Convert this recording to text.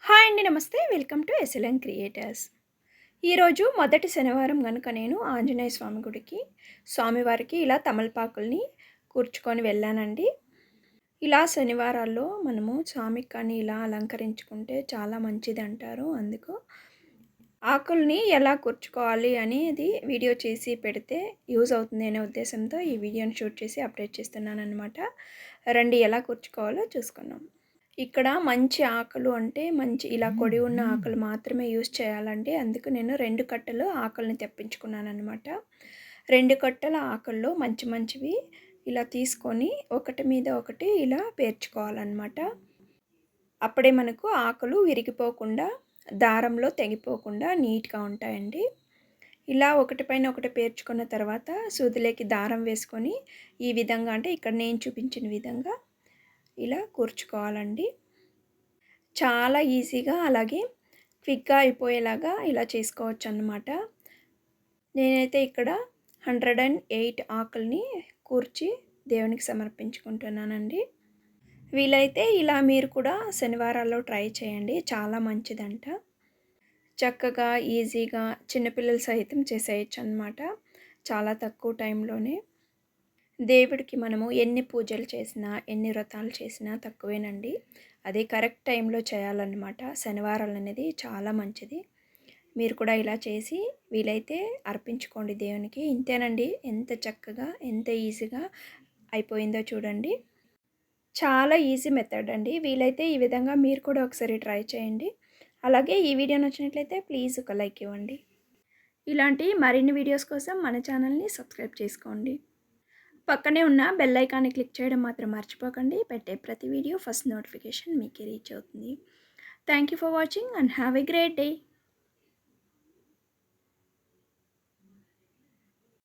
Hi అండి. నమస్తే. Welcome to SLN creators. ఈరోజు మొదటి శనివారం గనుక నేను ఆంజనేయ స్వామి గుడికి, స్వామివారికి ఇలా తమలపాకుల్ని కూర్చుకొని వెళ్ళానండి. ఇలా శనివారాల్లో మనము స్వామికి కానీ ఇలా అలంకరించుకుంటే చాలా మంచిదంటారు. అందుకు ఆకుల్ని ఎలా కూర్చుకోవాలి అనేది వీడియో చేసి పెడితే యూజ్ అవుతుంది అనే ఉద్దేశంతో ఈ వీడియోని షూట్ చేసి అప్డేట్ చేస్తున్నానన్నమాట. రండి ఎలా కూర్చుకోవాలో చూసుకుందాం. ఇక్కడ మంచి ఆకులు అంటే మంచి ఇలా కొడి ఉన్న ఆకులు మాత్రమే యూజ్ చేయాలండి. అందుకు నేను 2 కట్టలు ఆకుల్ని తెప్పించుకున్నానన్నమాట. 2 కట్టల ఆకుల్లో మంచి మంచివి ఇలా తీసుకొని ఒకటి మీద ఒకటి ఇలా పేర్చుకోవాలన్నమాట. అప్పుడే మనకు ఆకులు విరిగిపోకుండా, దారంలో తెగిపోకుండా నీట్‌గా ఉంటాయండి. ఇలా ఒకటి పైన ఒకటి పేర్చుకున్న తర్వాత సూదిలోకి దారం వేసుకొని ఈ విధంగా అంటే ఇక్కడ నేను చూపించిన విధంగా ఇలా కూర్చుకోవాలండి. చాలా ఈజీగా అలాగే క్విక్‌గా అయిపోయేలాగా ఇలా చేసుకోవచ్చన్నమాట. నేనైతే ఇక్కడ 108 ఆకుల్ని కూర్చి దేవునికి సమర్పించుకుంటున్నానండి. వీలైతే ఇలా మీరు కూడా శనివారాల్లో ట్రై చేయండి. చాలా మంచిదంట. చక్కగా ఈజీగా చిన్నపిల్లలు సైతం చేసేయొచ్చన్నమాట. చాలా తక్కువ టైంలోనే. దేవుడికి మనము ఎన్ని పూజలు చేసినా, ఎన్ని వ్రతాలు చేసినా తక్కువేనండి. అది కరెక్ట్ టైంలో చేయాలన్నమాట. శనివారాలనేది చాలా మంచిది. మీరు కూడా ఇలా చేసి వీలైతే అర్పించుకోండి దేవునికి. ఇంతేనండి. ఎంత చక్కగా, ఎంత ఈజీగా అయిపోయిందో చూడండి. చాలా ఈజీ మెథడ్ అండి. వీలైతే ఈ విధంగా మీరు కూడా ఒకసారి ట్రై చేయండి. అలాగే ఈ వీడియో నచ్చినట్లయితే ప్లీజ్ ఒక లైక్ ఇవ్వండి. ఇలాంటి మరిన్ని వీడియోస్ కోసం మన ఛానల్ని సబ్స్క్రైబ్ చేసుకోండి. పక్కనే ఉన్న బెల్ ఐకాన్ని క్లిక్ చేయడం మాత్రం మర్చిపోకండి. పెట్టే ప్రతి వీడియో ఫస్ట్ నోటిఫికేషన్ మీకే రీచ్ అవుతుంది. Thank you for watching and have a great day.